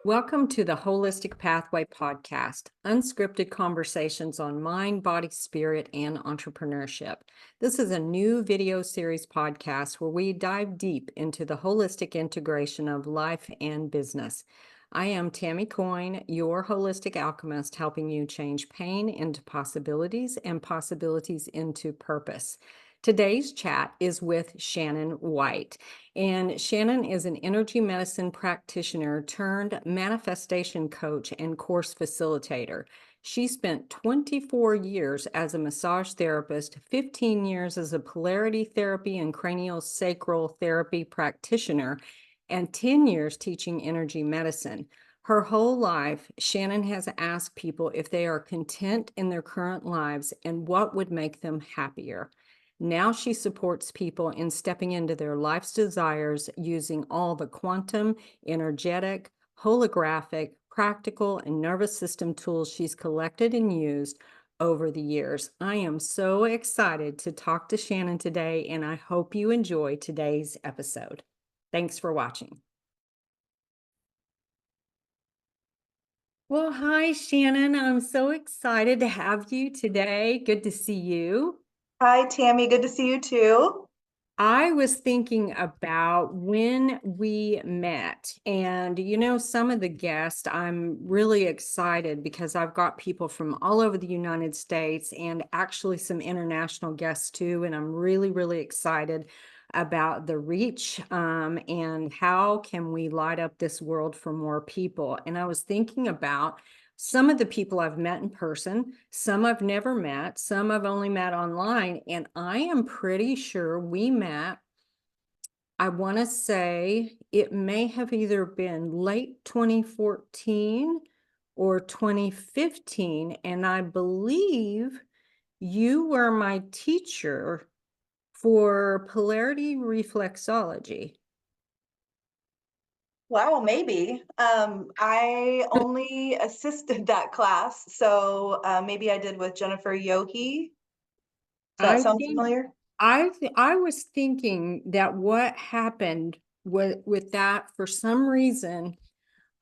Welcome to the Holistic Pathway Podcast, unscripted conversations on mind, body, spirit, and entrepreneurship. This is a new video series podcast where we dive deep into the holistic integration of life and business. I am Tammy Coyne, your holistic alchemist, helping you change pain into possibilities and possibilities into purpose. Today's chat is with Shannon White. And Shannon is an energy medicine practitioner turned manifestation coach and course facilitator. She spent 24 years as a massage therapist, 15 years as a polarity therapy and cranial sacral therapy practitioner, and 10 years teaching energy medicine. Her whole life, Shannon has asked people if they are content in their current lives and what would make them happier. Now she supports people in stepping into their life's desires using all the quantum, energetic, holographic, practical, and nervous system tools she's collected and used over the years. I am so excited to talk to Shannon today, and I hope you enjoy today's episode. Thanks for watching. Well, hi, Shannon. I'm so excited to have you today. Good to see you. Hi, Tammy. Good to see you too. I was thinking about when we met, and some of the guests, I'm really excited because I've got people from all over the United States and actually some international guests too. And I'm really, really excited about the reach and how can we light up this world for more people. And I was thinking about some of the people I've met in person, some I've never met, some I've only met online, and I am pretty sure we met, I want to say it may have either been late 2014 or 2015, and I believe you were my teacher for polarity reflexology. Wow, maybe. I only assisted that class, so maybe I did with Jennifer Yohe. Does that I sound think familiar? I was thinking that what happened with that, for some reason,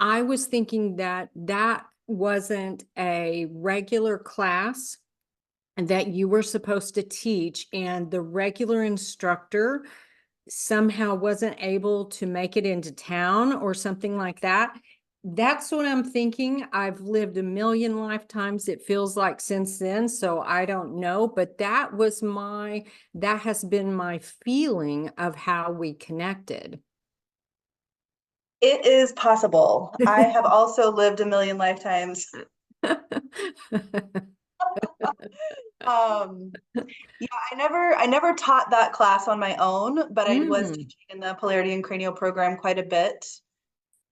I was thinking that that wasn't a regular class and that you were supposed to teach, and the regular instructor somehow wasn't able to make it into town or something like that. That's what I'm thinking. I've lived a million lifetimes, it feels like, since then, so I don't know, but that has been my feeling of how we connected. It is possible. I have also lived a million lifetimes. Um, yeah, I never taught that class on my own, but I was Mm. teaching in the Polarity and Cranial program quite a bit.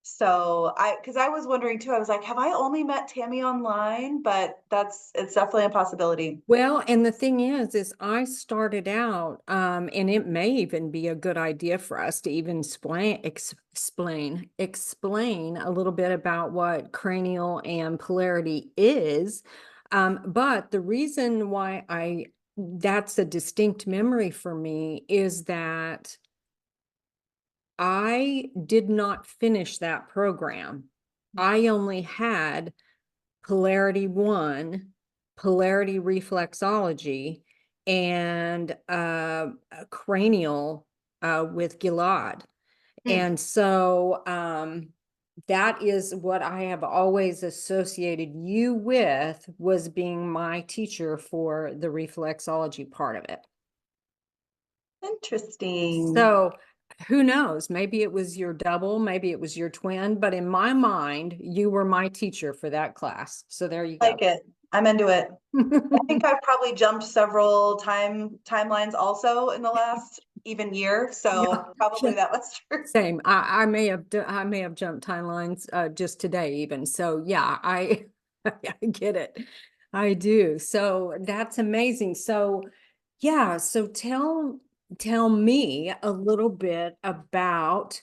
So because I was wondering too, I was like, have I only met Tammy online? But it's definitely a possibility. Well, and the thing is I started out, and it may even be a good idea for us to even explain a little bit about what cranial and polarity is. But the reason why that's a distinct memory for me is that I did not finish that program. I only had Polarity 1, polarity reflexology, and cranial with Gilad. Hmm. And so that is what I have always associated you with, was being my teacher for the reflexology part of it. Interesting. So who knows? Maybe it was your double, maybe it was your twin, but in my mind, you were my teacher for that class. So there you go. Like it. I'm into it. I think I've probably jumped several timelines also in the last even year. Yeah, So yeah, probably that was true. same. I may have jumped timelines just today even. So yeah, I I get it. I do. So that's amazing. So yeah, so tell me a little bit about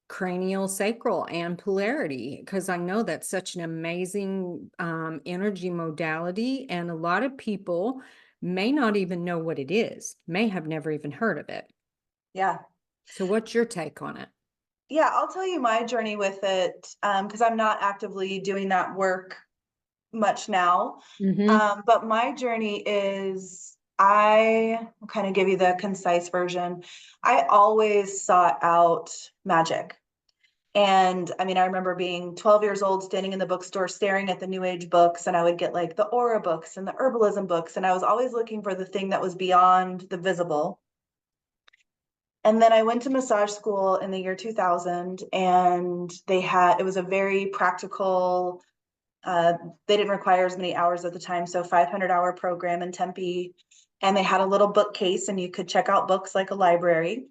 cranial sacral and polarity, because I know that's such an amazing energy modality, and a lot of people may not even know what it is, may have never even heard of it. Yeah. So what's your take on it? Yeah, I'll tell you my journey with it, because I'm not actively doing that work much now. Mm-hmm. But my journey is I will kind of give you the concise version. I always sought out magic. And I mean, I remember being 12 years old, standing in the bookstore, staring at the New Age books, and I would get like the aura books and the herbalism books. And I was always looking for the thing that was beyond the visible. And then I went to massage school in the year 2000, and it was a very practical, uh, they didn't require as many hours at the time, so 500-hour program in Tempe. And they had a little bookcase, and you could check out books like a library.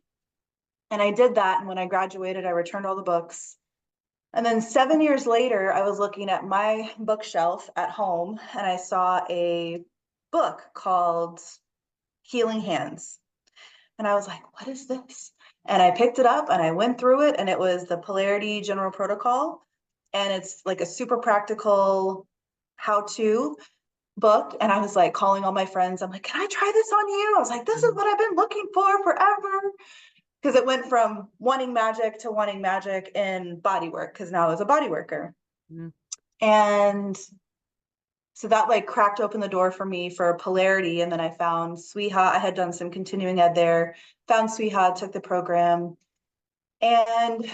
And I did that. And when I graduated, I returned all the books. And then 7 years later, I was looking at my bookshelf at home, and I saw a book called Healing Hands. And I was like, what is this? And I picked it up and I went through it, and it was the Polarity General Protocol. And it's like a super practical how-to book. And I was like calling all my friends. I'm like, can I try this on you? I was like, this is what I've been looking for forever. Because it went from wanting magic to wanting magic in body work, because now I was a body worker. Mm-hmm. And so that like cracked open the door for me for Polarity. And then I found Sweeha. I had done some continuing ed there, found Sweeha, took the program. And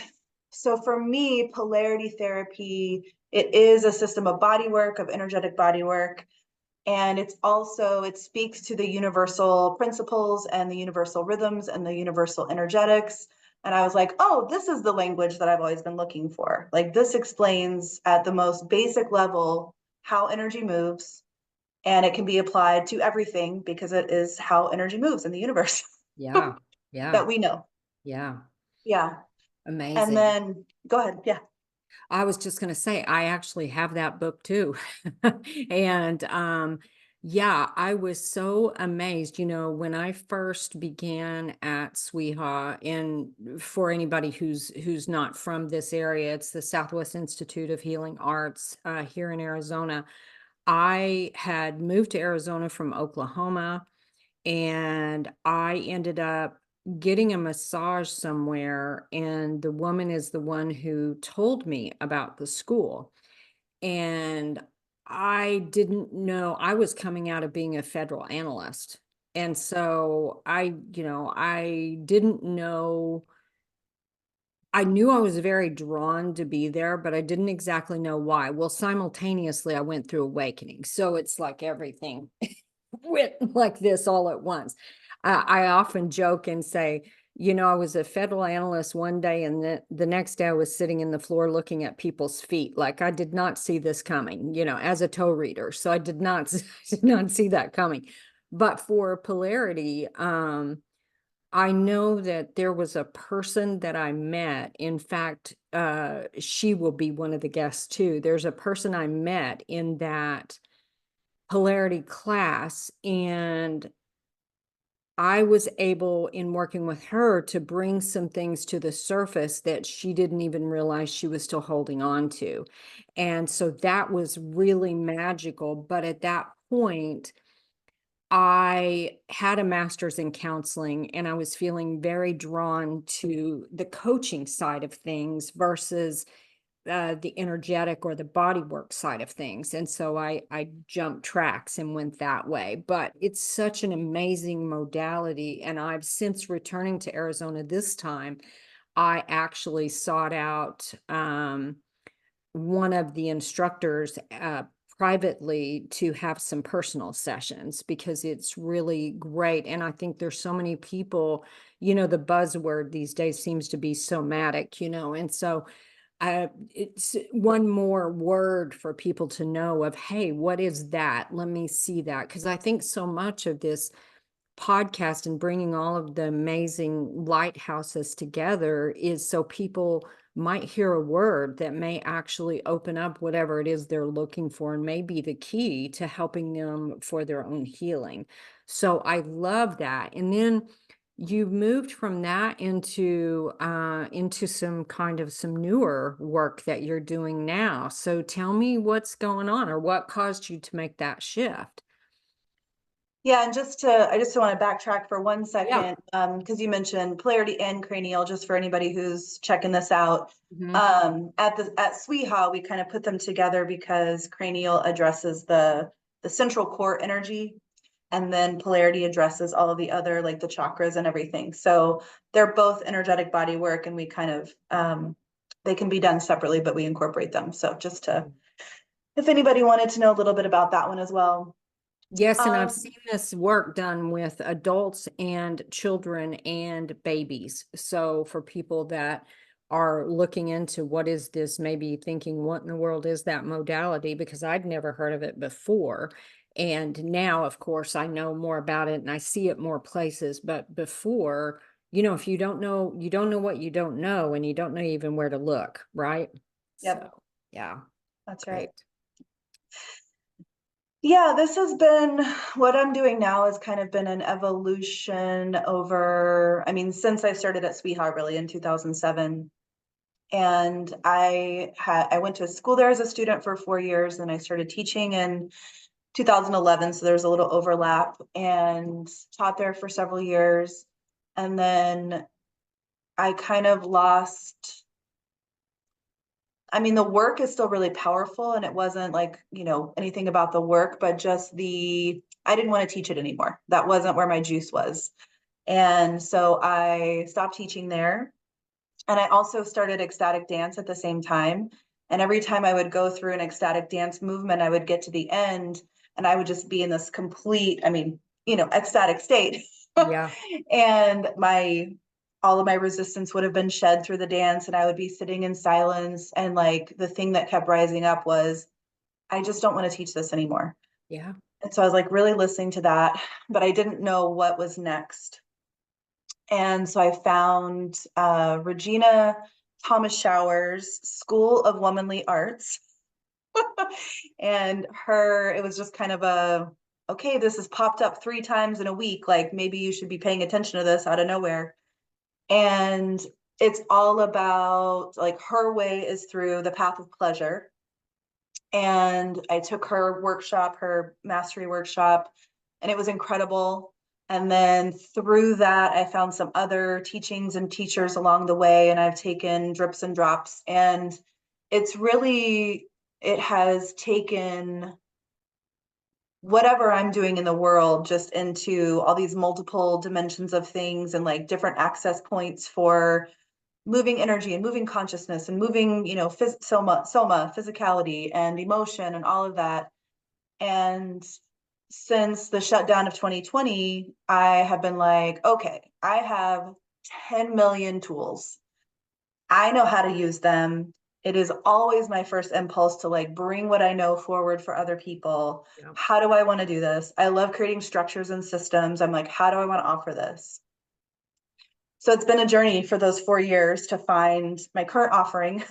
so for me, Polarity therapy, it is a system of body work, of energetic body work. And it's also, it speaks to the universal principles and the universal rhythms and the universal energetics. And I was like, oh, this is the language that I've always been looking for. Like, this explains at the most basic level how energy moves, and it can be applied to everything because it is how energy moves in the universe Yeah. Yeah. that we know. Yeah. Yeah. And Amazing. then go ahead. Yeah. I was just going to say, I actually have that book too. And yeah, I was so amazed, when I first began at Sweeha, and for anybody who's not from this area, it's the Southwest Institute of Healing Arts here in Arizona. I had moved to Arizona from Oklahoma, and I ended up getting a massage somewhere, and the woman is the one who told me about the school. And I didn't know I was coming out of being a federal analyst. And so I didn't know. I knew I was very drawn to be there, but I didn't exactly know why. Well, simultaneously, I went through awakening. So it's like everything went like this all at once. I often joke and say, I was a federal analyst one day, and the next day I was sitting in the floor looking at people's feet. Like, I did not see this coming, as a toe reader. So I did not, did not see that coming. But for Polarity, I know that there was a person that I met. In fact, she will be one of the guests too. There's a person I met in that Polarity class, and I was able, in working with her, to bring some things to the surface that she didn't even realize she was still holding on to. And so that was really magical. But at that point, I had a master's in counseling, and I was feeling very drawn to the coaching side of things versus the energetic or the body work side of things. And so I jumped tracks and went that way. But it's such an amazing modality. And I've since returning to Arizona this time, I actually sought out one of the instructors privately to have some personal sessions, because it's really great. And I think there's so many people, the buzzword these days seems to be somatic, and so it's one more word for people to know of, hey, what is that? Let me see that. Because I think so much of this podcast and bringing all of the amazing lighthouses together is so people might hear a word that may actually open up whatever it is they're looking for, and may be the key to helping them for their own healing. So I love that. And then you moved from that into some newer work that you're doing now. So tell me what's going on, or what caused you to make that shift. Yeah, and I just want to backtrack for one Yeah. second, because you mentioned Polarity and Cranial, just for anybody who's checking this out. Mhm. At SWIHA, we kind of put them together because Cranial addresses the central core energy, and then Polarity addresses all of the other, like the chakras and everything. So they're both energetic body work, and we kind of they can be done separately, but we incorporate them. So just to, if anybody wanted to know a little bit about that one as well. Yes, and I've Um, seen this work done with adults and children and babies. So for people that are looking into what is this, maybe thinking, what in the world is that modality? Because I'd never heard of it before. And now, of course, I know more about it and I see it more places. But before, if you don't know, you don't know what you don't know, and you don't know even where to look, right? yep, So, yeah, that's right. great. Yeah, this has been what I'm doing now has kind of been an evolution over, I mean, since I started at Sweetheart really in 2007. And I went to school there as a student for 4 years, and I started teaching in 2011. So there's a little overlap, and taught there for several years. And then I kind of lost, I mean, the work is still really powerful, and it wasn't like, anything about the work, but just I didn't want to teach it anymore. That wasn't where my juice was. And so I stopped teaching there. And I also started ecstatic dance at the same time. And every time I would go through an ecstatic dance movement, I would get to the end and I would just be in this complete, I mean, ecstatic state. Yeah, And all of my resistance would have been shed through the dance, and I would be sitting in silence. And like the thing that kept rising up was, I just don't want to teach this anymore. yeah. And so I was like really listening to that, but I didn't know what was next. And so I found Regina Thomas Shower's School of Womanly Arts. And it was just kind of okay, this has popped up 3 times in a week. Like maybe you should be paying attention to this out of nowhere. And it's all about, like, her way is through the path of pleasure. And I took her mastery workshop, and it was incredible. And then through that, I found some other teachings and teachers along the way, and I've taken drips and drops. And it has taken whatever I'm doing in the world just into all these multiple dimensions of things, and like different access points for moving energy and moving consciousness and moving, soma, physicality and emotion and all of that. And since the shutdown of 2020, I have been like, okay, I have 10 million tools. I know how to use them. It is always my first impulse to like bring what I know forward for other people. Yeah. How do I want to do this? I love creating structures and systems. I'm like, how do I want to offer this? So it's been a journey for those 4 years to find my current offering,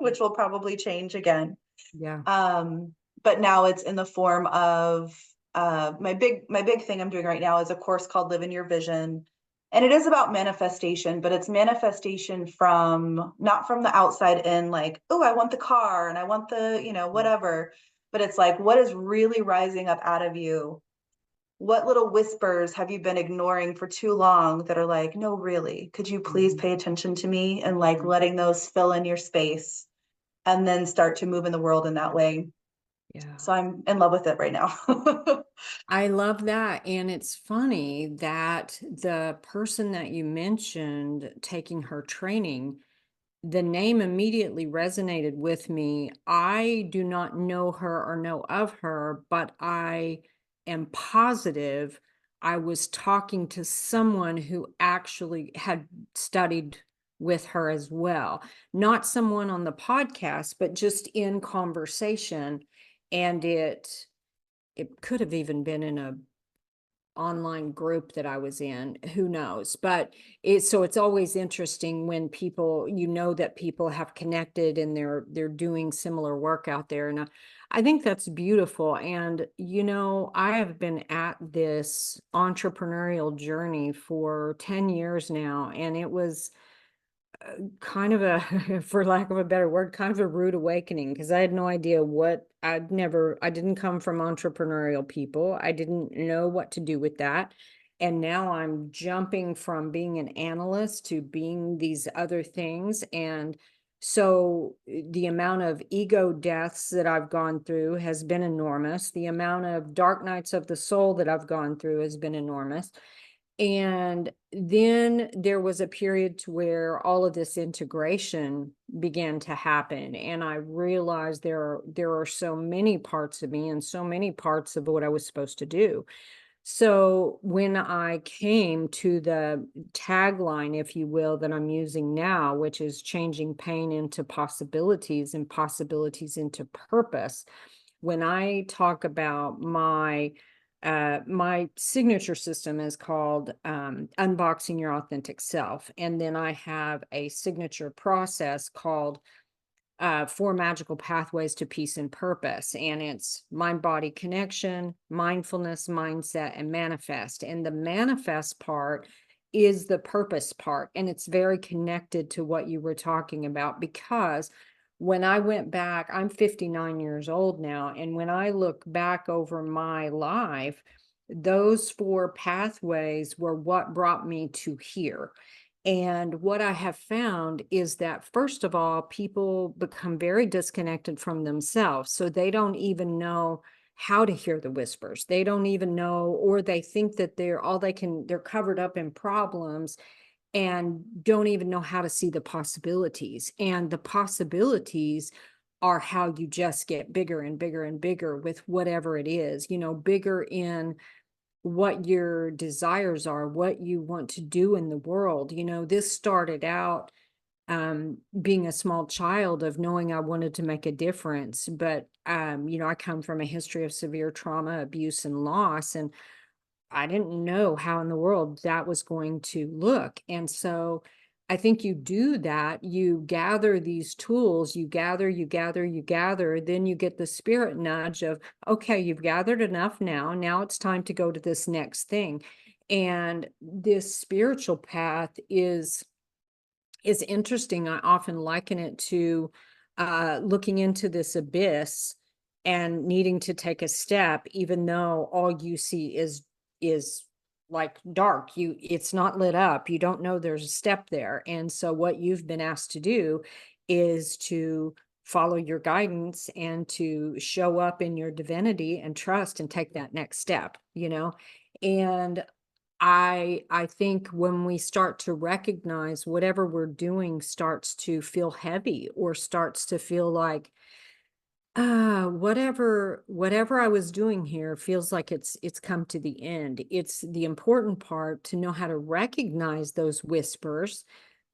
which will probably change again. Yeah. Um, but now it's in the form of my big thing I'm doing right now is a course called Live in Your Vision. And it is about manifestation, but it's manifestation from not from the outside in, like, oh, I want the car and I want the, whatever. But it's like, what is really rising up out of you? What little whispers have you been ignoring for too long that are like, no, really, could you please Mhm. pay attention to me? And like letting those fill in your space, and then start to move in the world in that way. Yeah. So I'm in love with it right now. I love that. And it's funny that the person that you mentioned taking her training, the name immediately resonated with me. I do not know her or know of her, but I am positive I was talking to someone who actually had studied with her as well. Not someone on the podcast, but just in conversation. And it could have even been in a online group that I was in, who knows? But it's always interesting when people, that people have connected and they're doing similar work out there. And I think that's beautiful. And I have been at this entrepreneurial journey for 10 years now, and it was kind of a, for lack of a better word, kind of a rude awakening, because I had no idea I didn't come from entrepreneurial people. I didn't know what to do with that. And now I'm jumping from being an analyst to being these other things. And so the amount of ego deaths that I've gone through has been enormous. The amount of dark nights of the soul that I've gone through has been enormous. And then there was a period to where all of this integration began to happen. And I realized there are so many parts of me and so many parts of what I was supposed to do. So when I came to the tagline, if you will, that I'm using now, which is changing pain into possibilities and possibilities into purpose, when I talk about my signature system is called Unboxing Your Authentic Self. And then I have a signature process called 4 Magical Pathways to Peace and Purpose. And it's mind body connection, mindfulness, mindset, and manifest. And the manifest part is the purpose part. And it's very connected to what you were talking about, because when I went back, I'm 59 years old now. And when I look back over my life, those 4 pathways were what brought me to here. And what I have found is that, first of all, people become very disconnected from themselves. So they don't even know how to hear the whispers. They don't even know, or they think that they're covered up in problems and don't even know how to see the possibilities. And the possibilities are how you just get bigger and bigger and bigger with whatever it is, bigger in what your desires are, what you want to do in the world. This started out being a small child of knowing I wanted to make a difference. But, I come from a history of severe trauma, abuse, and loss, and I didn't know how in the world that was going to look. And so I think you do that. You gather these tools, you gather, then you get the spirit nudge of, okay, you've gathered enough now. Now it's time to go to this next thing. And this spiritual path is interesting. I often liken it to looking into this abyss and needing to take a step, even though all you see is like dark. It's not lit up. You don't know there's a step there. And so what you've been asked to do is to follow your guidance and to show up in your divinity and trust and take that next step, and I think when we start to recognize whatever we're doing starts to feel heavy, or starts to feel like, whatever I was doing here feels like it's come to the end. It's the important part to know how to recognize those whispers,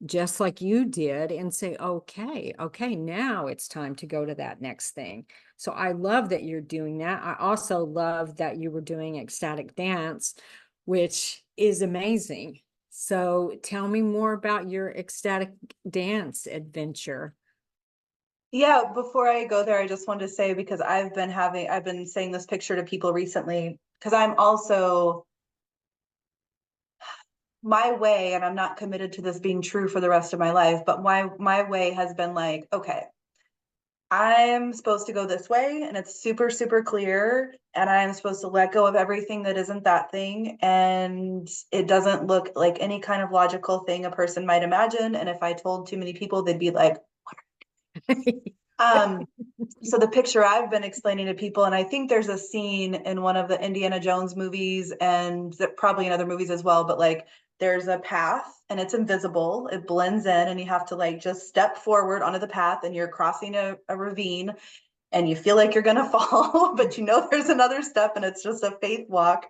just like you did, and say, okay, now it's time to go to that next thing. So I love that you're doing that. I also love that you were doing ecstatic dance, which is amazing. So tell me more about your ecstatic dance adventure. Yeah, before I go there, I just wanted to say, because I've been saying this picture to people recently, because I'm also my way, and I'm not committed to this being true for the rest of my life, but my way has been like, okay, I'm supposed to go this way, and it's super, super clear, and I'm supposed to let go of everything that isn't that thing, and it doesn't look like any kind of logical thing a person might imagine. And if I told too many people, they'd be like, um, so the picture I've been explaining to people, and I think there's a scene in one of the Indiana Jones movies, and probably in other movies as well, but like there's a path and it's invisible, it blends in, and you have to like just step forward onto the path, and you're crossing a ravine, and you feel like you're gonna fall, but there's another step, and it's just a faith walk.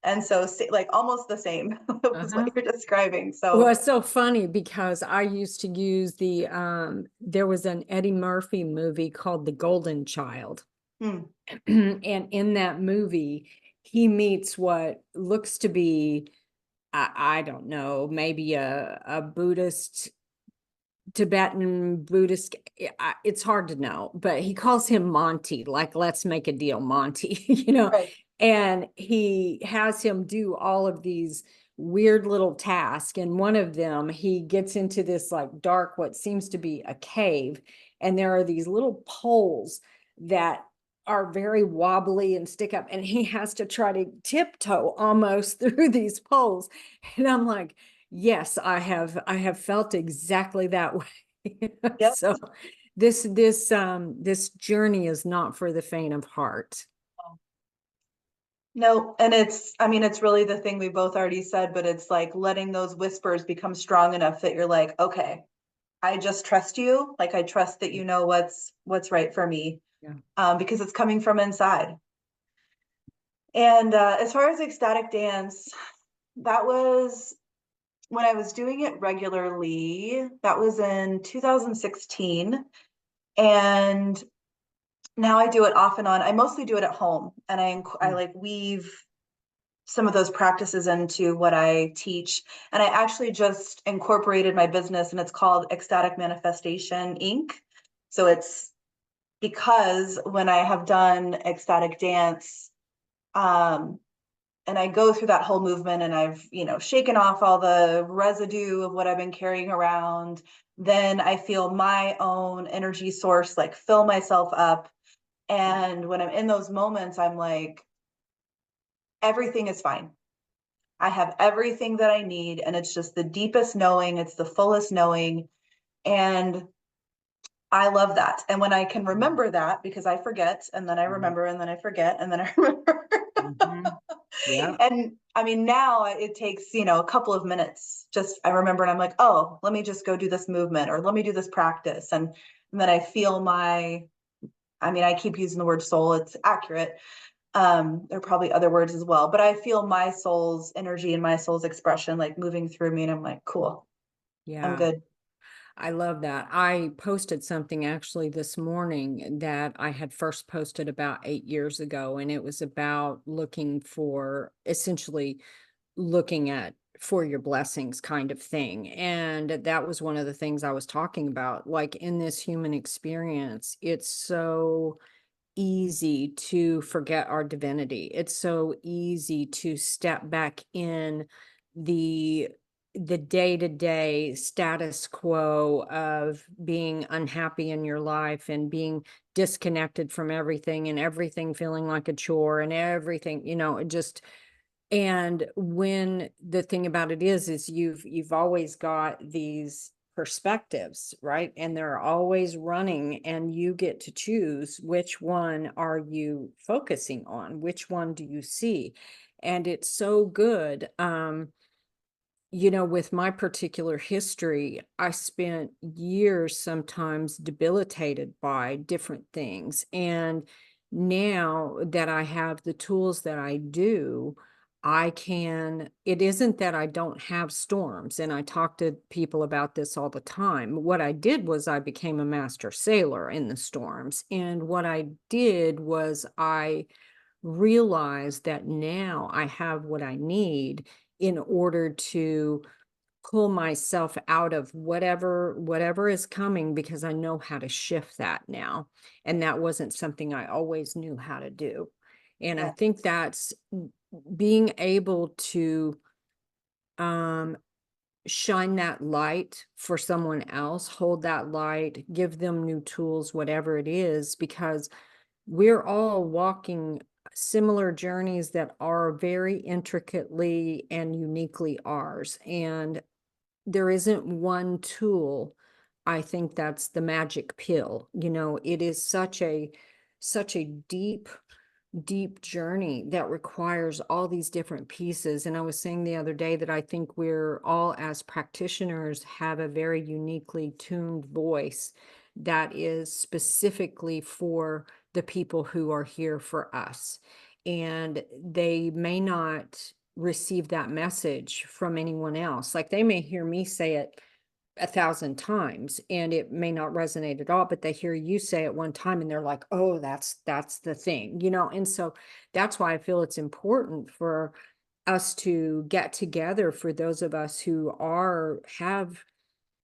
And so like almost the same was what Uh-huh. you're describing. Well, So it's so funny because I used to use there was an Eddie Murphy movie called The Golden Child. hmm, And in that movie, he meets what looks to be, I don't know, maybe a Buddhist, Tibetan Buddhist. It's hard to know, but he calls him Monty, like, let's make a deal, Monty, right. and he has him do all of these weird little tasks. And one of them, he gets into this like dark, what seems to be a cave. And there are these little poles that are very wobbly and stick up. And he has to try to tiptoe almost through these poles. And I'm like, yes, I have felt exactly that way. Yep. So this journey is not for the faint of heart. No, and I mean, it's really the thing we both already said, but it's like letting those whispers become strong enough that you're like, okay, I just trust you. Like I trust that you know what's right for me, Yeah. because it's coming from inside. And as far as ecstatic dance, that was when I was doing it regularly. That was in 2016, and now I do it off and on. I mostly do it at home, and I Mm. like weave some of those practices into what I teach. And I actually just incorporated my business, and it's called Ecstatic Manifestation Inc. So it's because when I have done ecstatic dance, um, and I go through that whole movement and I've, shaken off all the residue of what I've been carrying around, then I feel my own energy source like fill myself up. And when I'm in those moments, I'm like, everything is fine. I have everything that I need, and it's just the deepest knowing, it's the fullest knowing. And I love that. And when I can remember that, because I forget, and then I Mhm. remember, and then I forget, and then I remember. Mhm. Yeah. And I mean, now it takes, a couple of minutes. Just I remember, and I'm like, oh, let me just go do this movement, or let me do this practice. And then I feel I mean, I keep using the word soul, it's accurate. There are probably other words as well, but I feel my soul's energy and my soul's expression like moving through me, and I'm like, cool, I'm Yeah. good. I love that. I posted something actually this morning that I had first posted about 8 years ago, and it was about looking for essentially looking at for your blessings kind of thing. And that was one of the things I was talking about. Like in this human experience, it's so easy to forget our divinity. It's so easy to step back in the the day-to-day status quo of being unhappy in your life and being disconnected from everything and everything feeling like a chore and everything, it just and when the thing about it is you've always got these perspectives, right? And they're always running and you get to choose which one are you focusing on, which one do you see? And it's so good. With my particular history, I spent years sometimes debilitated by different things. And now that I have the tools that I do, it isn't that I don't have storms. And I talk to people about this all the time. What I did was I became a master sailor in the storms. And what I did was I realized that now I have what I need in order to pull myself out of whatever is coming because I know how to shift that now. And that wasn't something I always knew how to do. And I Yeah. think that's being able to um shine that light for someone else, hold that light, give them new tools, whatever it is, because we're all walking similar journeys that are very intricately and uniquely ours. And there isn't one tool. I think that's the magic pill. It is such a deep journey that requires all these different pieces. And I was saying the other day that I think we're all, as practitioners, have a very uniquely tuned voice that is specifically for the people who are here for us. And they may not receive that message from anyone else. Like they may hear me say it 1,000 times and it may not resonate at all, but they hear you say it one time and they're like, oh, that's the thing, and so that's why I feel it's important for us to get together, for those of us who have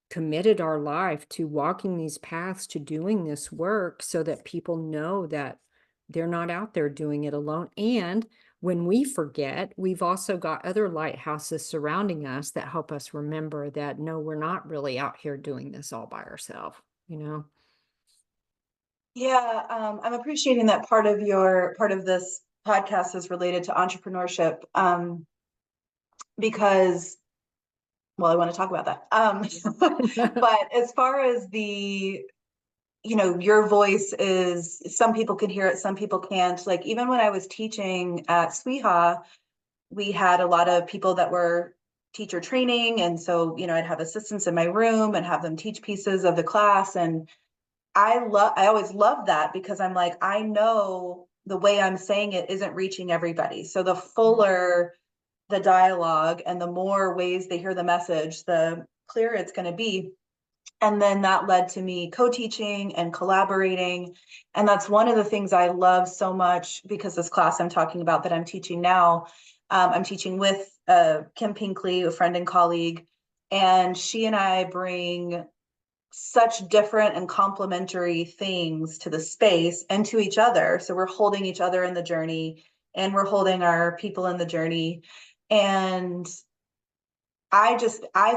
committed our life to walking these paths, to doing this work, so that people know that they're not out there doing it alone. And when we forget, we've also got other lighthouses surrounding us that help us remember that no, we're not really out here doing this all by ourselves, you know? Yeah, I'm appreciating that part of this podcast is related to entrepreneurship, because, well, I want to talk about that. But as far as your voice is, some people can hear it, some people can't. Like even when I was teaching at Sweha, we had a lot of people that were teacher training, and so I'd have assistants in my room and have them teach pieces of the class, and I always love that because I'm like, I know the way I'm saying it isn't reaching everybody. So the fuller the dialogue and the more ways they hear the message, the clearer it's going to be. And then that led to me co-teaching and collaborating. And that's one of the things I love so much, because this class I'm talking about that I'm teaching now, I'm teaching with Kim Pinkley, a friend and colleague, and she and I bring such different and complementary things to the space and to each other. So we're holding each other in the journey, and we're holding our people in the journey. And I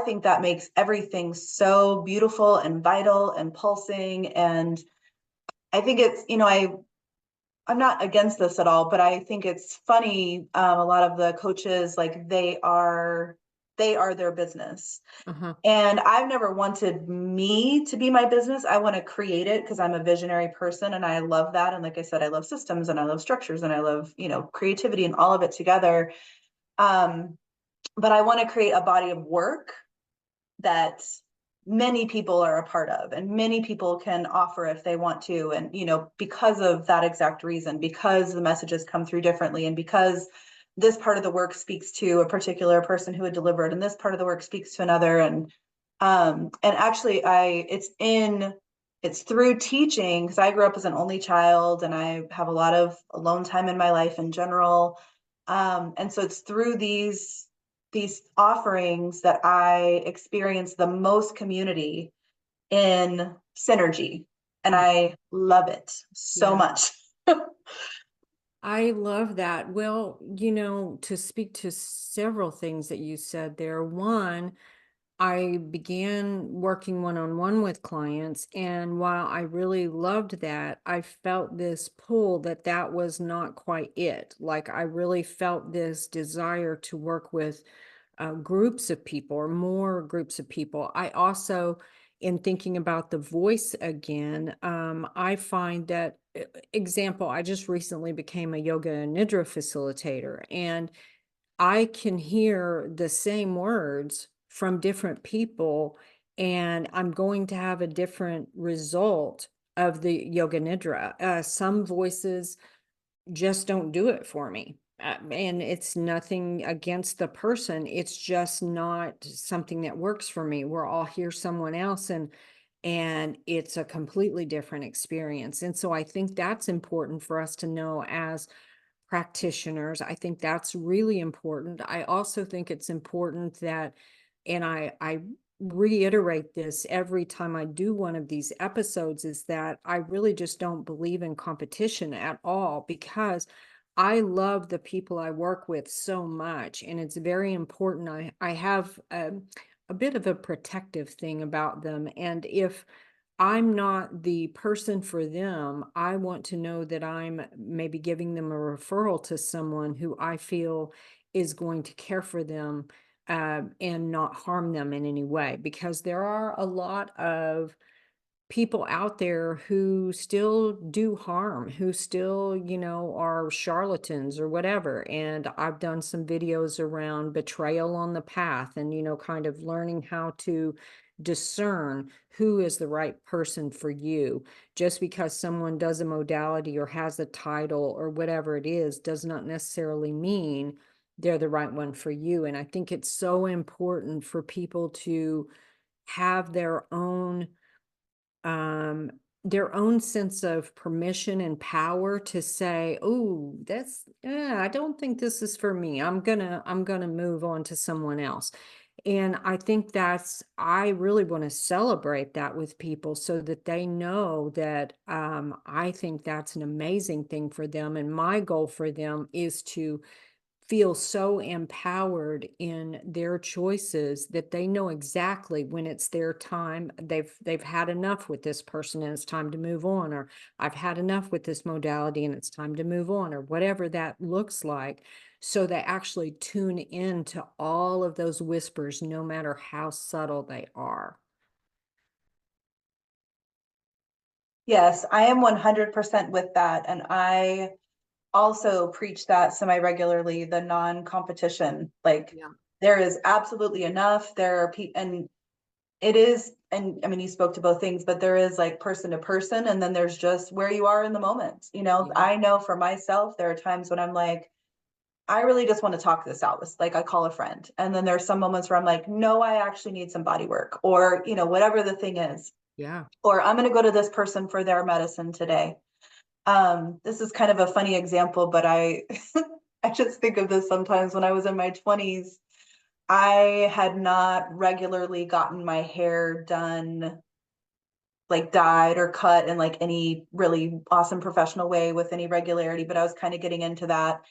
think that makes everything so beautiful and vital and pulsing. And I think it's, I'm not against this at all, but I think it's funny. A lot of the coaches, like they are their business. Uh-huh. And I've never wanted me to be my business. I want to create it because I'm a visionary person and I love that. And like I said, I love systems and I love structures and I love, creativity and all of it together. Um, but I want to create a body of work that many people are a part of and many people can offer if they want to. And, because of that exact reason, because the messages come through differently, and because this part of the work speaks to a particular person who had delivered, and this part of the work speaks to another. And actually it's through teaching, because I grew up as an only child and I have a lot of alone time in my life in general. And so it's through these offerings that I experience the most community in synergy. And Mm. I love it so Yeah. much. I love that. Well, to speak to several things that you said there. One, I began working one-on-one with clients, and while I really loved that, I felt this pull that was not quite it. Like I really felt this desire to work with groups of people or more groups of people. I also, in thinking about the voice again, I find that, example, I just recently became a yoga and nidra facilitator, and I can hear the same words from different people, and I'm going to have a different result of the yoga nidra. Some voices just don't do it for me. And it's nothing against the person. It's just not something that works for me. We're all hear someone else, and it's a completely different experience. And so I think that's important for us to know as practitioners. I think that's really important. I also think it's important that, and I reiterate this every time I do one of these episodes, is that I really just don't believe in competition at all, because I love the people I work with so much, and it's very important. I have a bit of a protective thing about them, and if I'm not the person for them, I want to know that I'm maybe giving them a referral to someone who I feel is going to care for them, and not harm them in any way. Because there are a lot of people out there who still do harm, who still, are charlatans or whatever. And I've done some videos around betrayal on the path, and, kind of learning how to discern who is the right person for you. Just because someone does a modality or has a title or whatever it is, does not necessarily mean they're the right one for you. And I think it's so important for people to have um, their own sense of permission and power to say, "Oh, I don't think this is for me. I'm gonna move on to someone else." And I think I really want to celebrate that with people so that they know that I think that's an amazing thing for them. And my goal for them is to feel so empowered in their choices that they know exactly when it's their time. They've had enough with this person and it's time to move on, or I've had enough with this modality and it's time to move on, or whatever that looks like. So they actually tune in to all of those whispers, no matter how subtle they are. Yes, I am 100% with that. And I also preach that semi-regularly, the non-competition. Like Yeah. there is absolutely enough. There are people, and it is, and I mean, you spoke to both things, but there is like person to person, and then there's just where you are in the moment. Yeah. I know for myself, there are times when I'm like, I really just want to talk this out. It's like I call a friend. And then there's some moments where I'm like, no, I actually need some body work, or, whatever the thing is, Yeah. or I'm going to go to this person for their medicine today. This is kind of a funny example, but I I just think of this sometimes. When I was in my 20s, I had not regularly gotten my hair done, like dyed or cut in like any really awesome professional way with any regularity, but I was kind of getting into that.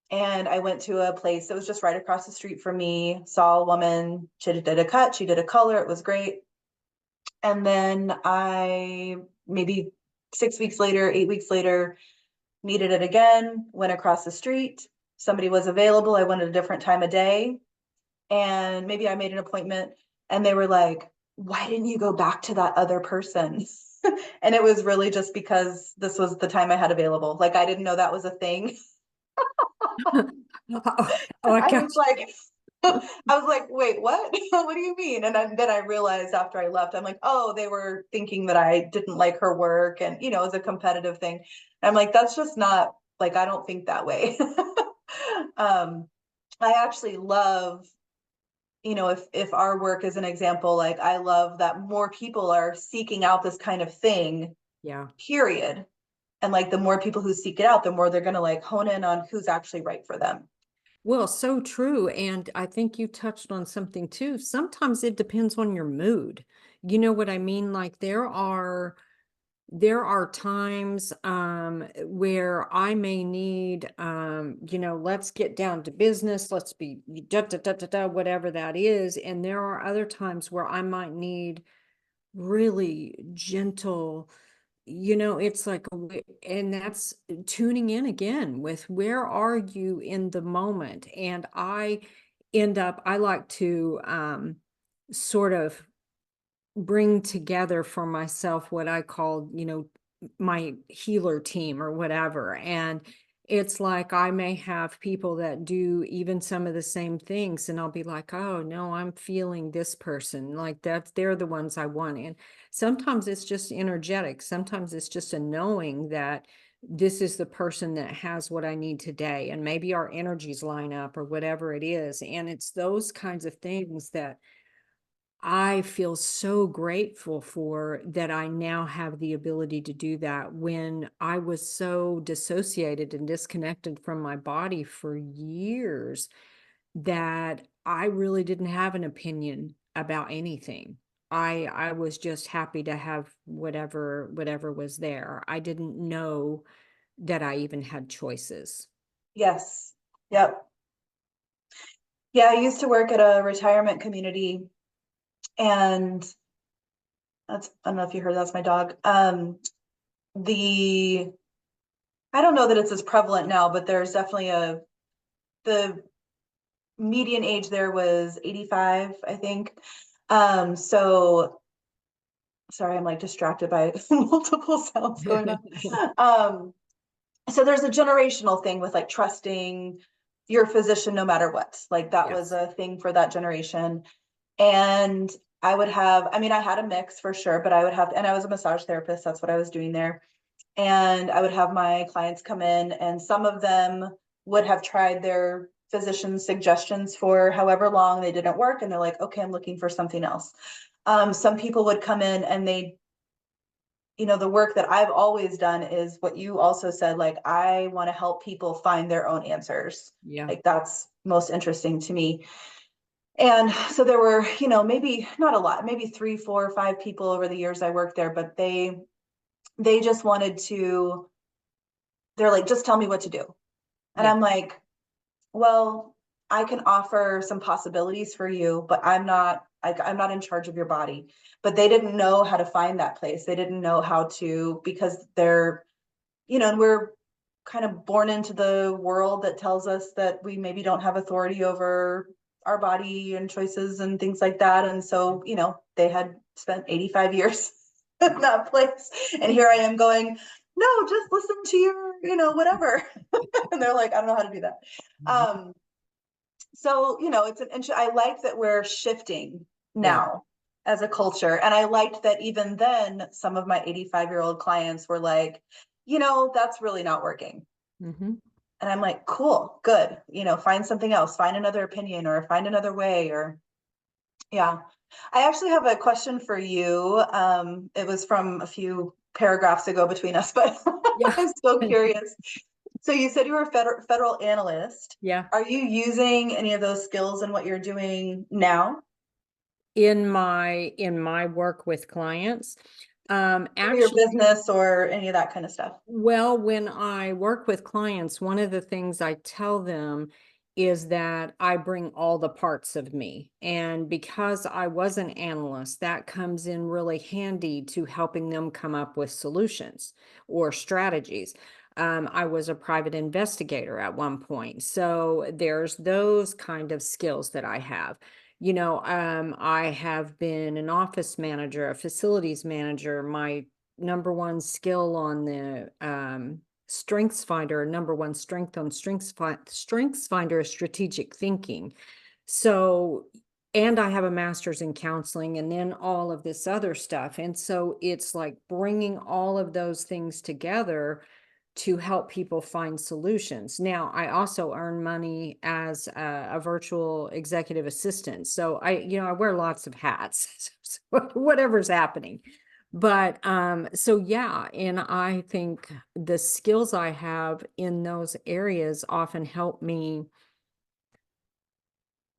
And I went to a place that was just right across the street from me, saw a woman, she did a cut, she did a color, it was great. And then I, maybe 6 weeks later, 8 weeks later, needed it again, went across the street. Somebody was available. I went at a different time of day. And maybe I made an appointment and they were like, why didn't you go back to that other person? And it was really just because this was the time I had available. Like I didn't know that was a thing. Oh, oh, I I got was like, I was like, wait, what? What do you mean? And then I realized after I left, I'm like, oh, they were thinking that I didn't like her work, and it was a competitive thing. And I'm like, that's just not, like, I don't think that way. um, I actually love, if our work is an example, like I love that more people are seeking out this kind of thing, yeah. period. And like the more people who seek it out, the more they're going to like hone in on who's actually right for them. Well, so true. And I think you touched on something too. Sometimes it depends on your mood. You know what I mean? Like there are times where I may need let's get down to business, let's be da da da da da, whatever that is. And there are other times where I might need really gentle, it's like and that's tuning in again with where are you in the moment. And I like to sort of bring together for myself what I call, my healer team or whatever. And it's like I may have people that do even some of the same things, and I'll be like, oh no, I'm feeling this person. Like they're the ones I want. And sometimes it's just energetic. Sometimes it's just a knowing that this is the person that has what I need today. And maybe our energies line up or whatever it is. And it's those kinds of things that I feel so grateful for, that I now have the ability to do that. When I was so dissociated and disconnected from my body for years, that I really didn't have an opinion about anything. I was just happy to have whatever was there. I didn't know that I even had choices. Yes. Yep. Yeah, I used to work at a retirement community, and I don't know if you heard, that's my dog. The I don't know that it's as prevalent now, but there's definitely the median age there was 85, I think. So sorry, I'm like distracted by multiple sounds going on. Um, so there's a generational thing with like trusting your physician no matter what. Like that was Yes. a thing for that generation. And I mean, I had a mix for sure, but and I was a massage therapist. That's what I was doing there. And I would have my clients come in, and some of them would have tried their physician's suggestions for however long, they didn't work. And they're like, okay, I'm looking for something else. Some people would come in and the work that I've always done is what you also said, like, I want to help people find their own answers. Yeah. Like that's most interesting to me. And so there were, you know, maybe not a lot, maybe 3, 4, 5 people over the years I worked there, but they just wanted to, they're like, just tell me what to do. And Yeah. I'm like, well, I can offer some possibilities for you, but I'm not in charge of your body. But they didn't know how to find that place. They didn't know how to, because they're, you know, and we're kind of born into the world that tells us that we maybe don't have authority over our body and choices and things like that. And so, you know, they had spent 85 years in that place. And here I am going, no, just listen to your, you know, whatever. And they're like, I don't know how to do that. Um, so, you know, I like that we're shifting Yeah. now as a culture. And I liked that even then, some of my 85-year-old clients were like, you know, that's really not working. Mm-hmm. And I'm like, cool, good. You know, find something else, find another opinion or find another way or yeah. I actually have a question for you. It was from a few paragraphs ago between us, but Yeah. I'm so curious. So you said you were a federal analyst. Yeah. Are you using any of those skills in what you're doing now? In my work with clients, Or your actually, business or any of that kind of stuff? well, when I work with clients, one of the things I tell them is that I bring all the parts of me. And because I was an analyst, that comes in really handy to helping them come up with solutions or strategies. I was a private investigator at one point. So there's those kind of skills that I have. I have been an office manager, a facilities manager. My number one skill on the strengths finder, number one strength on strengths finder is strategic thinking. So, and I have a master's in counseling and then all of this other stuff. And so it's like bringing all of those things together to help people find solutions. Now, I also earn money as a virtual executive assistant. So I wear lots of hats, whatever's happening. But so yeah, and I think the skills I have in those areas often help me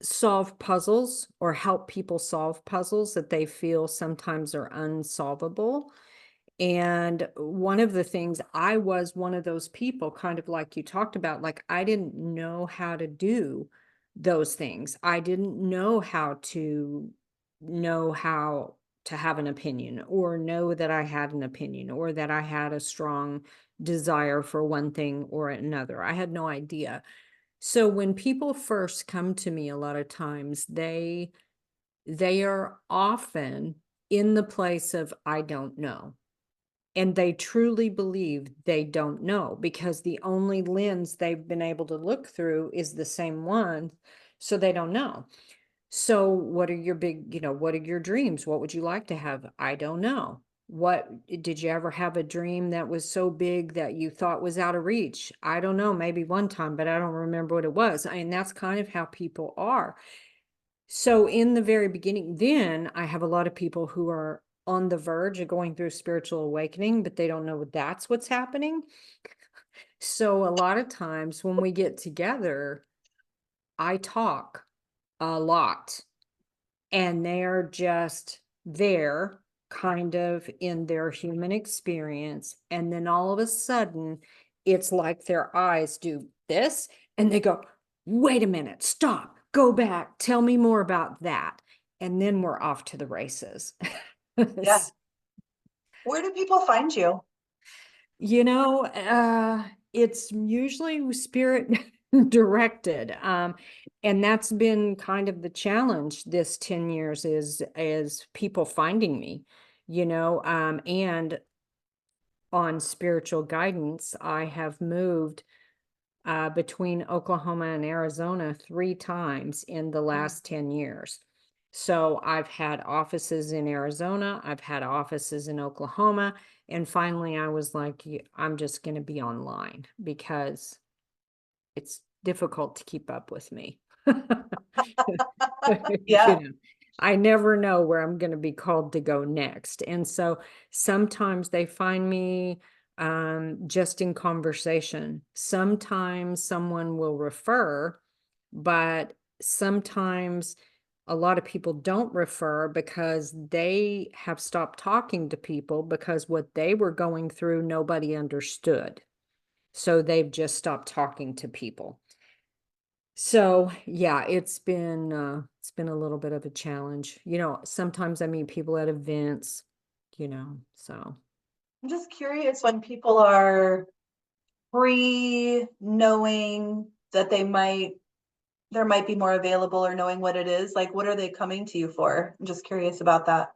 solve puzzles or help people solve puzzles that they feel sometimes are unsolvable. And one of the things, I was one of those people, kind of like you talked about, like I didn't know how to do those things. I didn't know how to have an opinion or know that I had an opinion or that I had a strong desire for one thing or another. I had no idea. So when people first come to me, a lot of times they are often in the place of I don't know. And they truly believe they don't know because the only lens they've been able to look through is the same one. So they don't know. So what are your what are your dreams? What would you like to have? I don't know. What did you ever have a dream that was so big that you thought was out of reach? I don't know, maybe one time, but I don't remember what it was. And that's kind of how people are. So in the very beginning, then I have a lot of people who are on the verge of going through spiritual awakening, but they don't know that's what's happening. So a lot of times when we get together, I talk a lot and they're just there kind of in their human experience. And then all of a sudden, it's like their eyes do this and they go, wait a minute, stop, go back, tell me more about that. And then we're off to the races. Yeah. Where do people find you? You know, it's usually spirit directed. And that's been kind of the challenge this 10 years is people finding me, and on spiritual guidance, I have moved between Oklahoma and Arizona 3 times in the Mm. last 10 years. So I've had offices in Arizona, I've had offices in Oklahoma, and finally I was like, I'm just going to be online because it's difficult to keep up with me. Yeah. I never know where I'm going to be called to go next. And so sometimes they find me just in conversation. Sometimes someone will refer, but sometimes a lot of people don't refer because they have stopped talking to people because what they were going through, nobody understood. So they've just stopped talking to people. So, yeah, it's been a little bit of a challenge. Sometimes I meet people at events, so I'm just curious when people are knowing that there might be more available or knowing what it is, like what are they coming to you for? I'm just curious about that.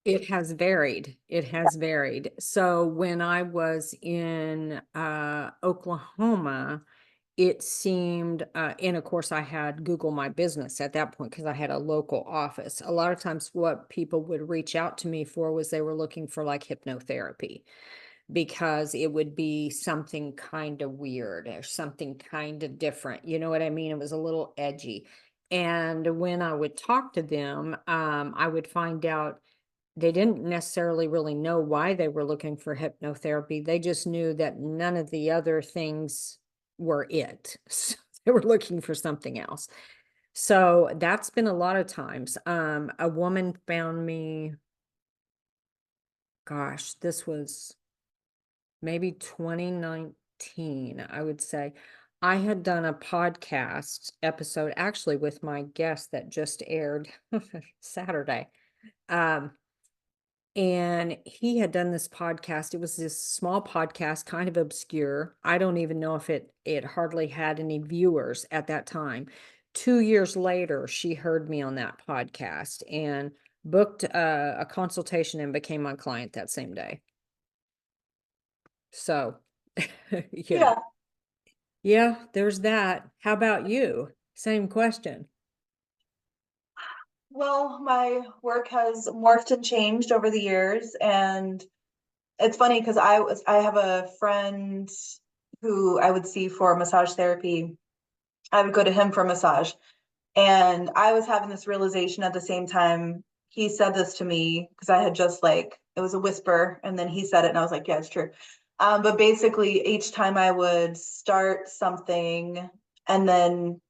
it has varied. It has varied. So when I was in Oklahoma, it seemed, and of course I had Google My Business at that point because I had a local office. A lot of times what people would reach out to me for was they were looking for like hypnotherapy because it would be something kind of weird or something kind of different. You know what I mean? It was a little edgy. And when I would talk to them, I would find out they didn't necessarily really know why they were looking for hypnotherapy. They just knew that none of the other things were it. So they were looking for something else. So that's been a lot of times. A woman found me, gosh, this was maybe 2019, I would say. I had done a podcast episode actually with my guest that just aired Saturday. Um, and he had done this podcast. It was this small podcast, kind of obscure. I don't even know if it hardly had any viewers at that time. 2 years later, she heard me on that podcast and booked a consultation and became my client that same day. So, you know, Yeah. yeah, there's that. How about you? Same question. Well, my work has morphed and changed over the years, and it's funny because I have a friend who I would see for massage therapy. I would go to him for massage, and I was having this realization at the same time. He said this to me because I had just like it was a whisper, and then he said it, and I was like, "Yeah, it's true." But basically, each time I would start something, and then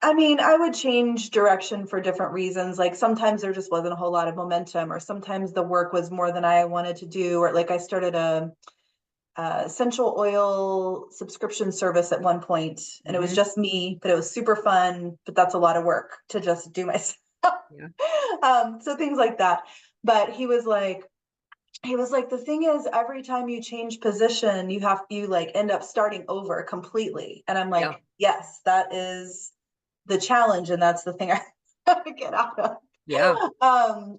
I mean, I would change direction for different reasons. Like sometimes there just wasn't a whole lot of momentum, or sometimes the work was more than I wanted to do, or like I started a essential oil subscription service at one point, and it was Hmm. just me, but it was super fun. But that's a lot of work to just do myself. Yeah. So things like that. But he was like, the thing is, every time you change position, you like end up starting over completely. And I'm Yeah. like, yes, that is the challenge, and that's the thing I have to get out of. Yeah.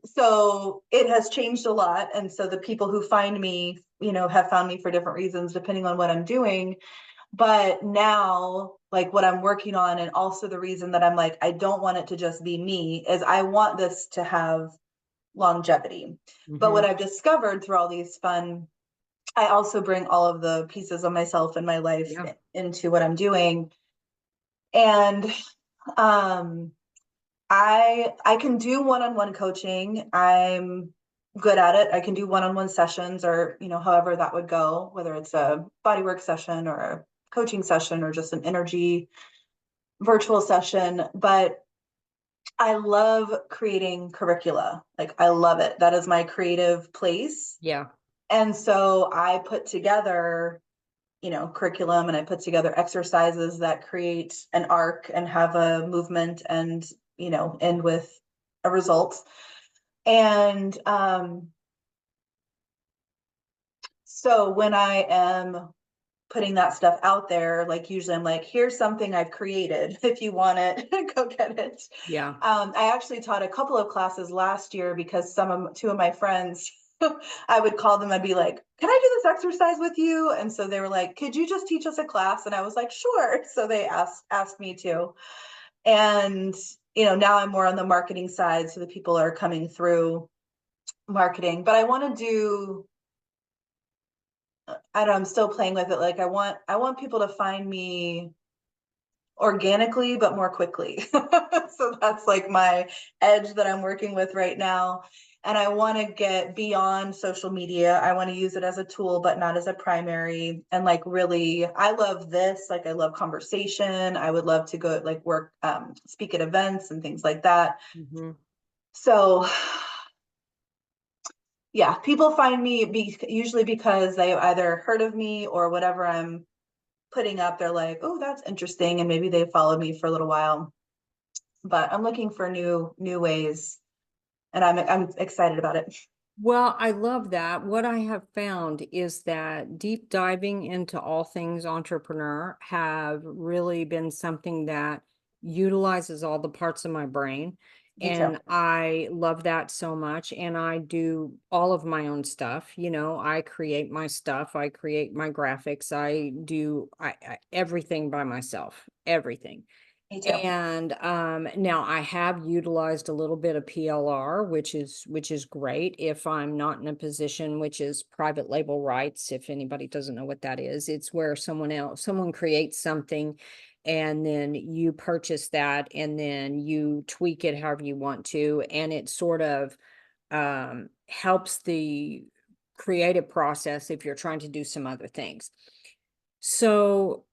So it has changed a lot. And so the people who find me, have found me for different reasons, depending on what I'm doing. But now, like what I'm working on, and also the reason that I'm like, I don't want it to just be me, is I want this to have longevity. But what Hmm. I've discovered through all these fun, I also bring all of the pieces of myself and my life Yeah. into what I'm doing. And um I can do one-on-one coaching. I'm good at it. I can do one-on-one sessions, or, however that would go, whether it's a bodywork session or a coaching session or just an energy virtual session. But I love creating curricula. Like I love it. That is my creative place. Yeah. And so I put together, curriculum, and I put together exercises that create an arc and have a movement and, end with a result. And so when I am putting that stuff out there, like usually I'm like, here's something I've created. If you want it, go get it. Yeah. I actually taught a couple of classes last year because two of my friends, I would call them, I'd be like, can I do this exercise with you? And so they were like, could you just teach us a class? And I was like, sure. So they asked me to. And, now I'm more on the marketing side. So the people are coming through marketing, but I want to do, I don't know, I'm still playing with it. Like I want people to find me organically, but more quickly. So that's like my edge that I'm working with right now. and I want to get beyond social media. I want to use it as a tool, but not as a primary. And like, really, I love this. Like, I love conversation. I would love to go like work, speak at events and things like that. Mm-hmm. So yeah, people find me usually because they either heard of me or whatever I'm putting up. They're like, oh, that's interesting. And maybe they followed me for a little while, but I'm looking for new ways, and I'm excited about it. Well, I love that. What I have found is that deep diving into all things entrepreneur have really been something that utilizes all the parts of my brain. Me too. And I love that so much. And I do all of my own stuff. I create my stuff, I create my graphics, I do everything by myself, everything. Me too. And now I have utilized a little bit of PLR, which is great if I'm not in a position, which is private label rights. If anybody doesn't know what that is, it's where someone creates something and then you purchase that and then you tweak it however you want to. And it sort of helps the creative process if you're trying to do some other things. So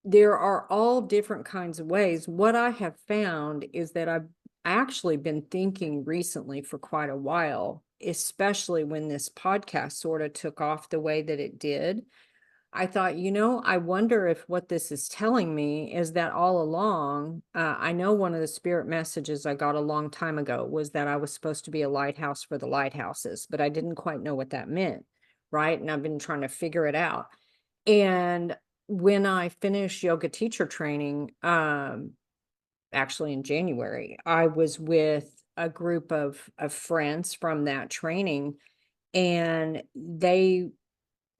there are all different kinds of ways. What I have found is that I've actually been thinking recently for quite a while, especially when this podcast sort of took off the way that it did. I thought, I wonder if what this is telling me is that all along, I know one of the spirit messages I got a long time ago was that I was supposed to be a lighthouse for the lighthouses, but I didn't quite know what that meant. Right. And I've been trying to figure it out. And when I finished yoga teacher training, actually in January, I was with a group of friends from that training, and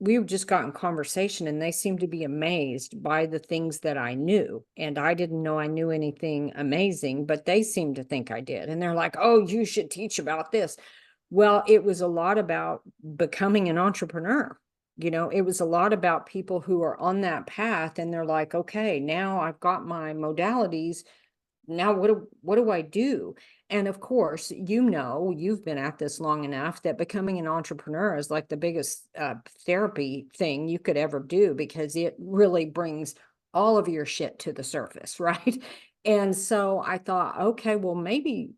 we just got in conversation, and they seemed to be amazed by the things that I knew. And I didn't know I knew anything amazing, but they seemed to think I did. And they're like, oh, you should teach about this. Well, it was a lot about becoming an entrepreneur. It was a lot about people who are on that path and they're like, okay, now I've got my modalities. Now what do I do? And of course, you've been at this long enough that becoming an entrepreneur is like the biggest therapy thing you could ever do, because it really brings all of your shit to the surface, right? And so I thought, okay, well, maybe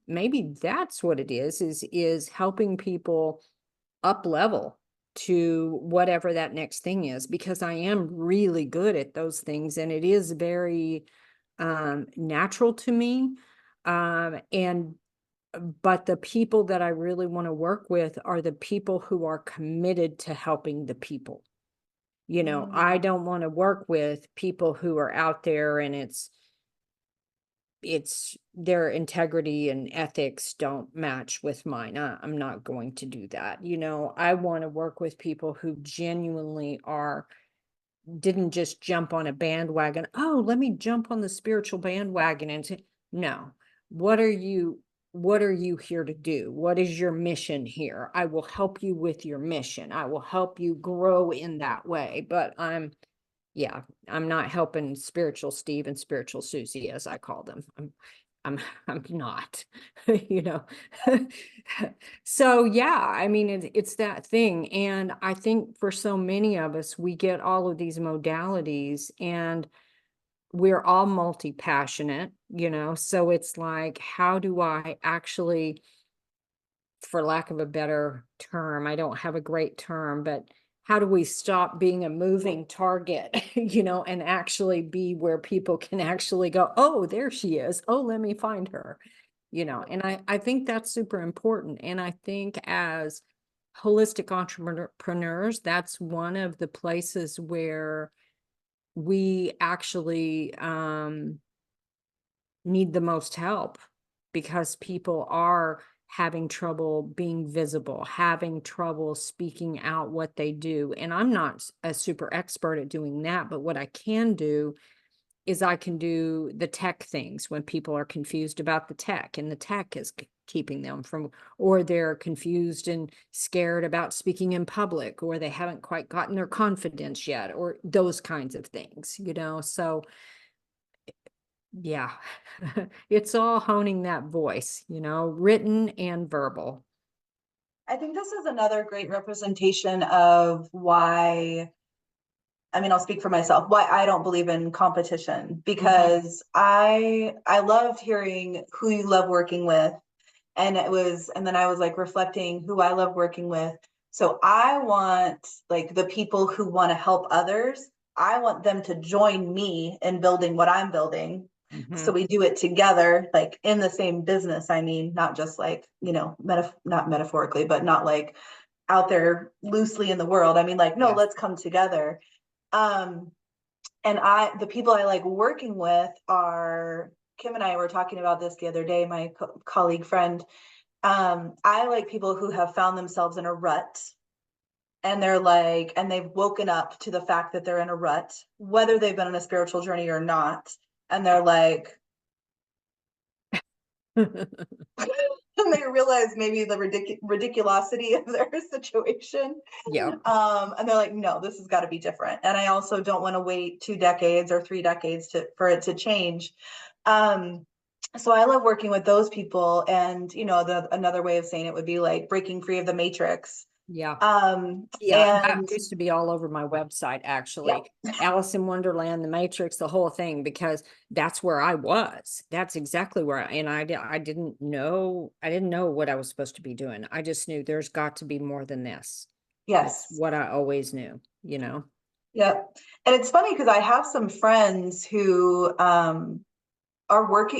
that's what it is helping people up level to whatever that next thing is, because I am really good at those things and it is very natural to me. And but the people that I really want to work with are the people who are committed to helping the people. I Mm. don't want to work with people who are out there and it's their integrity and ethics don't match with mine. I'm not going to do that. I want to work with people who genuinely didn't just jump on a bandwagon. Oh, let me jump on the spiritual bandwagon and say, no, what are you, what are you here to do? What is your mission here? I will help you with your mission. I will help you grow in that way. But yeah, I'm not helping spiritual Steve and spiritual Susie, as I call them. I'm, I'm not, you know. So yeah, I mean, it's that thing. And I think for so many of us, we get all of these modalities and we're all multi-passionate, so it's like, how do I actually, for lack of a better term, I don't have a great term, but how do we stop being a moving target, and actually be where people can actually go, oh, there she is. Oh, let me find her, and I think that's super important. And I think as holistic entrepreneurs, that's one of the places where we actually need the most help, because people are having trouble being visible, having trouble speaking out what they do. And I'm not a super expert at doing that, but what I can do is I can do the tech things when people are confused about the tech and the tech is keeping them from, or they're confused and scared about speaking in public, or they haven't quite gotten their confidence yet, or those kinds of things, so yeah, it's all honing that voice, written and verbal. I think this is another great representation of why, I mean, I'll speak for myself, why I don't believe in competition, because I loved hearing who you love working with. And then I was like reflecting who I love working with. So I want like the people who want to help others, I want them to join me in building what I'm building. Mm-hmm. So we do it together, like in the same business. I mean, not just like, not metaphorically, but not like out there loosely in the world. I mean, like, no, Yes. let's come together. Um, and the people I like working with are, Kim and I were talking about this the other day, my colleague friend. I like people who have found themselves in a rut, and they're like, and they've woken up to the fact that they're in a rut, whether they've been on a spiritual journey or not. And they're like, and they realize maybe the ridiculosity of their situation. Yep. And they're like, no, this has got to be different. And I also don't want to wait 2 decades or 3 decades for it to change. Um, so I love working with those people. And, another way of saying it would be like breaking free of the matrix. Yeah. Um, Yeah, that and used to be all over my website, yeah, actually. Alice in Wonderland, The Matrix, the whole thing, because that's where I was. That's exactly where I didn't know what I was supposed to be doing. I just knew there's got to be more than this. That's yes. what I always knew, you know? Yep. And it's funny because I have some friends who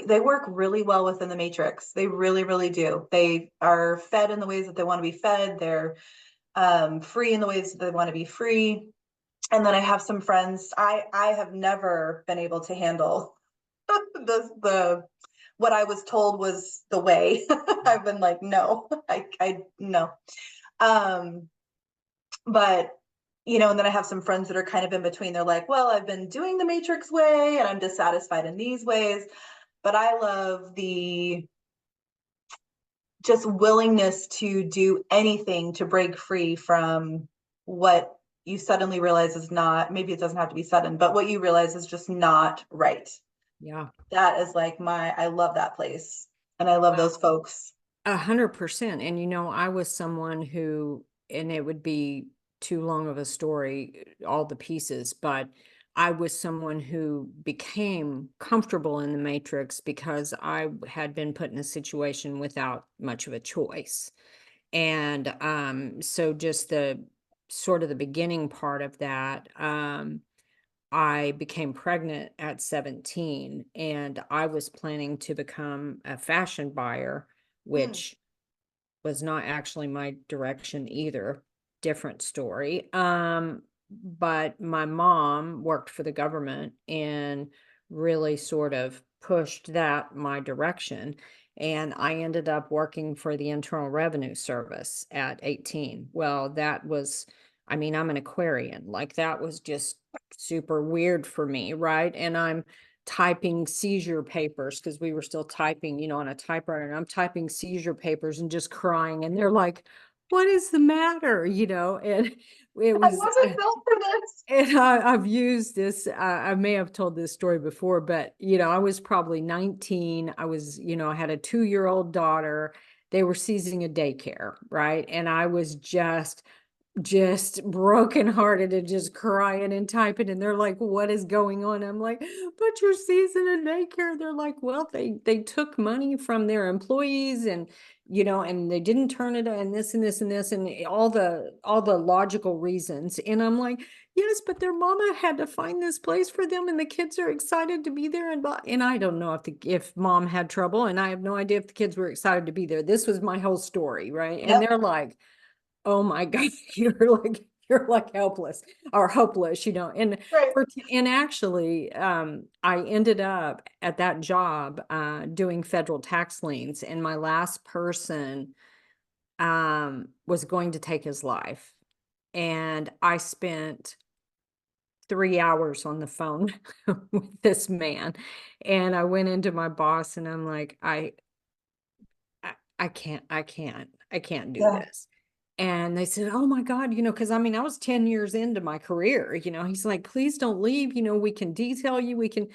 they work really well within the matrix. They really, really do. They are fed in the ways that they want to be fed. They're free in the ways that they want to be free. And then I have some friends, I have never been able to handle the what I was told was the way. I've been like, no, I no. Um, but and then I have some friends that are kind of in between. They're like, well, I've been doing the matrix way and I'm dissatisfied in these ways. But I love the just willingness to do anything to break free from what you suddenly realize is not, maybe it doesn't have to be sudden, but what you realize is just not right. Yeah. That is like I love that place. And I love those folks. 100%. And I was someone who, and it would be too long of a story, all the pieces, but I was someone who became comfortable in the matrix because I had been put in a situation without much of a choice. And so just the sort of the beginning part of that, I became pregnant at 17 and I was planning to become a fashion buyer, Mm, which was not actually my direction either. Different story. But my mom worked for the government and really sort of pushed that my direction. And I ended up working for the Internal Revenue Service at 18. Well, I'm an Aquarian. Like that was just super weird for me, right? And I'm typing seizure papers because we were still typing, on a typewriter, and I'm typing seizure papers and just crying. And they're like, what is the matter? And it I was, wasn't built for this. and I've used this, I may have told this story before, but, I was probably 19. I had a 2-year-old daughter. They were seizing a daycare, right? And I was just brokenhearted and just crying and typing, and they're like, what is going on? I'm like, but you're season a daycare. They're like, well, they took money from their employees, and and they didn't turn it, and this and this and this and all the logical reasons. And I'm like, yes, but their mama had to find this place for them, and the kids are excited to be there. And I don't know if mom had trouble, and I have no idea if the kids were excited to be there. This was my whole story, right? And Yep. they're like, oh my God, you're like helpless or hopeless, and Right. and actually, I ended up at that job doing federal tax liens, and my last person was going to take his life. And I spent 3 hours on the phone with this man. And I went into my boss and I'm like, I can't do Yeah. this. And they said, oh my God, because I was 10 years into my career. He's like, please don't leave. We can detail you. We can.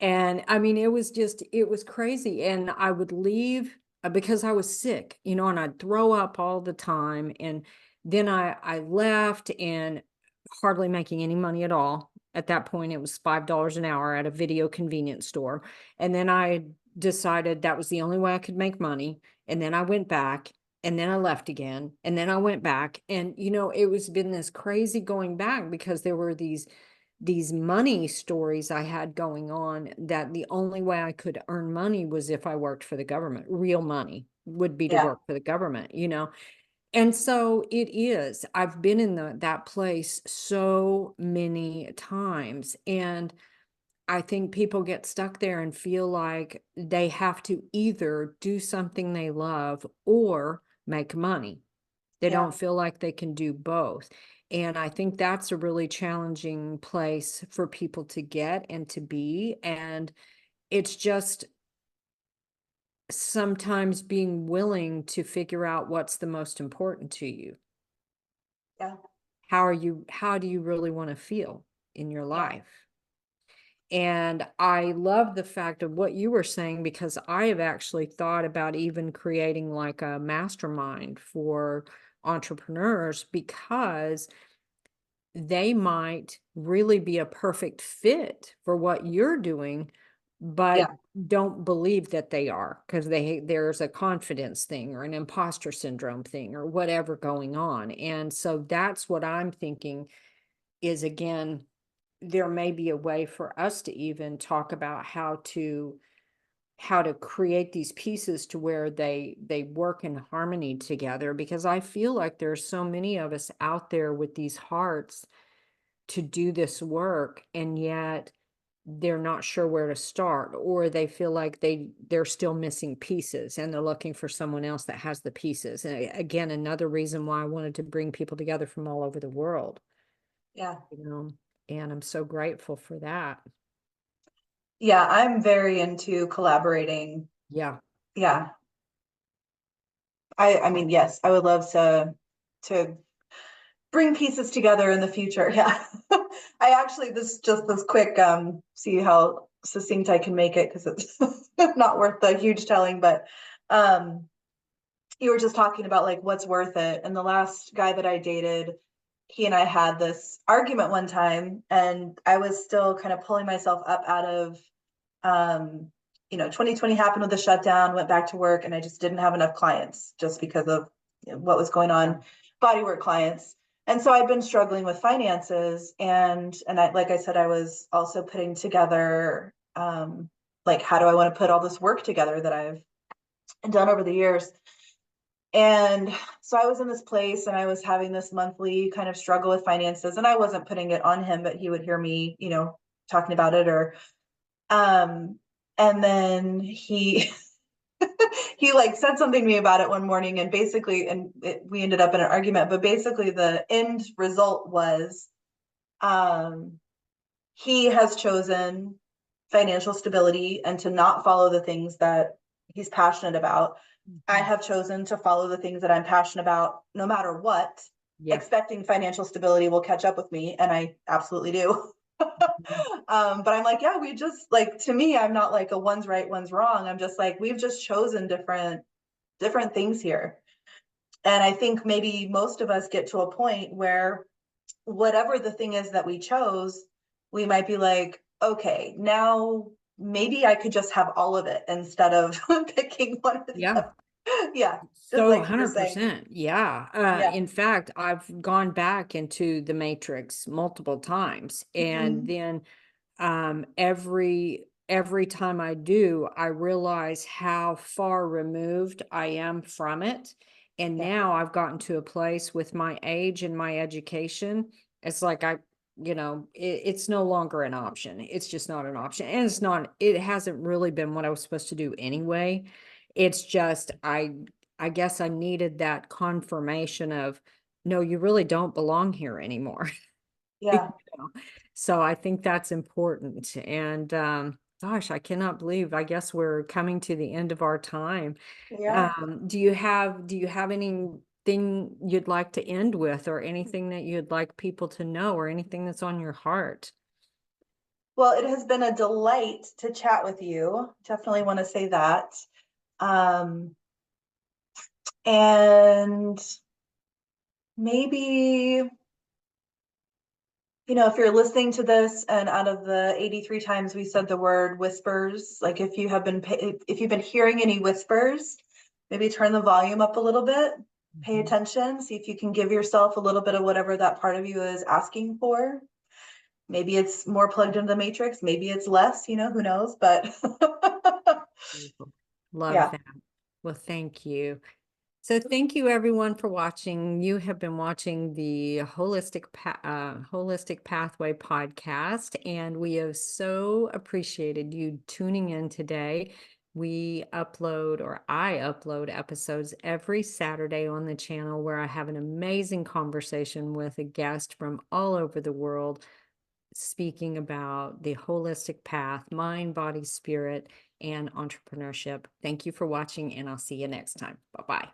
And it was crazy. And I would leave because I was sick, and I'd throw up all the time. And then I left and hardly making any money at all. At that point, it was $5 an hour at a video convenience store. And then I decided that was the only way I could make money. And then I went back, and then I left again, and then I went back. And, it was been this crazy going back, because there were these money stories I had going on, that the only way I could earn money was if I worked for the government. Real money would be to Yeah. work for the government. And so it is. I've been in that place so many times. And I think people get stuck there and feel like they have to either do something they love or make money. They Yeah. don't feel like they can do both. And I think that's a really challenging place for people to get and to be. And it's just sometimes being willing to figure out what's the most important to you. Yeah. How do you really want to feel in your Yeah. life? And I love the fact of what you were saying, because I have actually thought about even creating like a mastermind for entrepreneurs, because they might really be a perfect fit for what you're doing, but Yeah. don't believe that they are, because there's a confidence thing or an imposter syndrome thing or whatever going on. And so that's what I'm thinking is, again, there may be a way for us to even talk about how to create these pieces to where they work in harmony together, because I feel like there's so many of us out there with these hearts to do this work, and yet they're not sure where to start, or they feel like they're still missing pieces, and they're looking for someone else that has the pieces. And again, another reason why I wanted to bring people together from all over the world, Yeah. you know and I'm so grateful for that. Yeah. I'm very into collaborating. Yeah. Yeah. I mean, yes, I would love to bring pieces together in the future. Yeah. I actually, this quick, see how succinct I can make it, because it's not worth the huge telling, but um you were just talking about like what's worth it. And the last guy that I dated, he and I had this argument one time, and I was still kind of pulling myself up out of 2020 happened with the shutdown, went back to work, and I just didn't have enough clients just because of what was going Yeah. on, bodywork clients. And so I'd been struggling with finances, and I, like I said, I was also putting together like, how do I want to put all this work together that I've done over the years. And so I was in this place, and I was having this monthly kind of struggle with finances, and I wasn't putting it on him, but he would hear me, talking about it, or um, and then he he like said something to me about it one morning, and basically, we ended up in an argument, but basically the end result was, um, he has chosen financial stability and to not follow the things that he's passionate about. I Mhm. have chosen to follow the things that I'm passionate about, no matter what, Yeah. expecting financial stability will catch up with me, and I absolutely do. Mhm. But I'm like, yeah, we just like, to me, I'm not like a one's right, one's wrong. I'm just like, we've just chosen different things here. And I think maybe most of us get to a point where whatever the thing is that we chose, we might be like, okay, now maybe I could just have all of it instead of picking one or the Yeah. other. Yeah, just So like you were saying. 100%. Yeah. Yeah. In fact, I've gone back into the matrix multiple times. And Mhm. then every time I do, I realize how far removed I am from it. And Yeah. now I've gotten to a place with my age and my education. It's like it's no longer an option. It's just not an option. And it hasn't really been what I was supposed to do anyway. It's just, I guess I needed that confirmation of, no, you really don't belong here anymore. You Yeah. know? So I think that's important. And gosh, I cannot believe, I guess we're coming to the end of our time. Yeah. Do you have anything you'd like to end with, or anything that you'd like people to know, or anything that's on your heart? Well, it has been a delight to chat with you. Definitely want to say that. Um, And maybe, if you're listening to this and out of the 83 times we said the word whispers, like if you've been hearing any whispers, maybe turn the volume up a little bit, pay attention, see if you can give yourself a little bit of whatever that part of you is asking for. Maybe it's more plugged into the matrix, maybe it's less, who knows, but Love yeah. that. Well, thank you. So thank you everyone for watching. You have been watching the Holistic Pathway podcast, and we have so appreciated you tuning in today. I upload episodes every Saturday on the channel where I have an amazing conversation with a guest from all over the world speaking about the holistic path, mind, body, spirit, and entrepreneurship. Thank you for watching, and I'll see you next time. Bye-bye.